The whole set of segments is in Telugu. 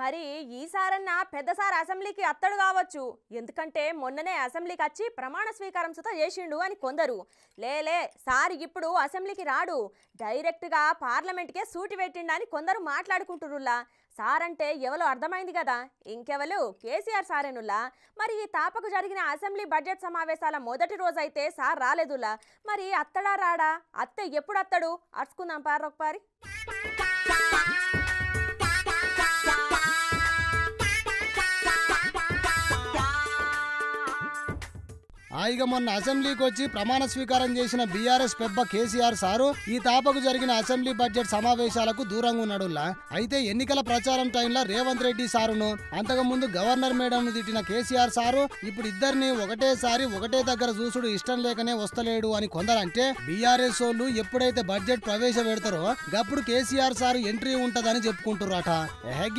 మరి ఈసారన్నా పెద్దసారి అసెంబ్లీకి అత్తడు కావచ్చు. ఎందుకంటే మొన్ననే అసెంబ్లీకి వచ్చి ప్రమాణ స్వీకారం సుత చేసిండు అని కొందరు. లేలే సార్ ఇప్పుడు అసెంబ్లీకి రాడు, డైరెక్ట్గా పార్లమెంట్కే సూటి పెట్టిండు అని కొందరు మాట్లాడుకుంటురులా. సార్ అంటే ఎవరో అర్థమైంది కదా, ఇంకెవరు కేసీఆర్ సారేనుల్లా. మరి ఈ తాపకు జరిగిన అసెంబ్లీ బడ్జెట్ సమావేశాల మొదటి రోజైతే సార్ రాలేదులా. మరి అత్తడా రాడా, అత్తే ఎప్పుడు అత్తడు అర్చుకుందాం పారొకపారి. ఇక మొన్న అసెంబ్లీకి వచ్చి ప్రమాణ స్వీకారం చేసిన బీఆర్ఎస్ పెబ్బ కేసీఆర్ సారు ఈ తాపకు జరిగిన అసెంబ్లీ బడ్జెట్ సమావేశాలకు దూరంగా ఉన్నాడులా. అయితే ఎన్నికల ప్రచారం టైంలో రేవంత్ రెడ్డి సారును, అంతకుముందు గవర్నర్ మేడంను తిట్టిన కేసీఆర్ సారు ఇప్పుడు ఇద్దరిని ఒకటేసారి ఒకటే దగ్గర చూసుడు ఇష్టం లేకనే వస్తలేడు అని కొందరంటే, బీఆర్ఎస్ వాళ్ళు ఎప్పుడైతే బడ్జెట్ ప్రవేశపెడతారో గప్పుడు కేసీఆర్ సారు ఎంట్రీ ఉంటదని చెప్పుకుంటున్నారట.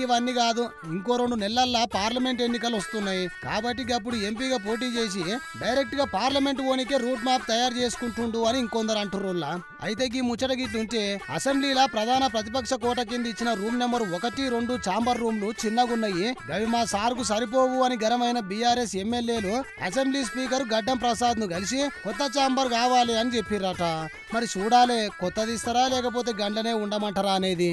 ఇవన్నీ కాదు, ఇంకో 2 నెలల్లో పార్లమెంట్ ఎన్నికలు వస్తున్నాయి కాబట్టి గప్పుడు ఎంపీగా పోటీ చేసి డైరెక్ట్ గా పార్లమెంట్ ఓనికే రూట్ మ్యాప్ తయారు చేసుకుంటుండు అని ఇంకొందరు అంటుర్రులా. అయితే ఈ ముచ్చట గిట్లుంటే అసెంబ్లీలో ప్రధాన ప్రతిపక్ష కోట కింద ఇచ్చిన రూమ్ నెంబర్ 1, 2 ఛాంబర్ రూమ్లు చిన్నగున్నాయి, గవి మా సార్కు సరిపోవు అని గరమైన బీఆర్ఎస్ ఎమ్మెల్యేలు అసెంబ్లీ స్పీకర్ గడ్డం ప్రసాద్ ను కలిసి కొత్త ఛాంబర్ కావాలి అని చెప్పిర్రట. మరి చూడాలే కొత్తది ఇస్తారా లేకపోతే గంటనే ఉండమంటారా అనేది.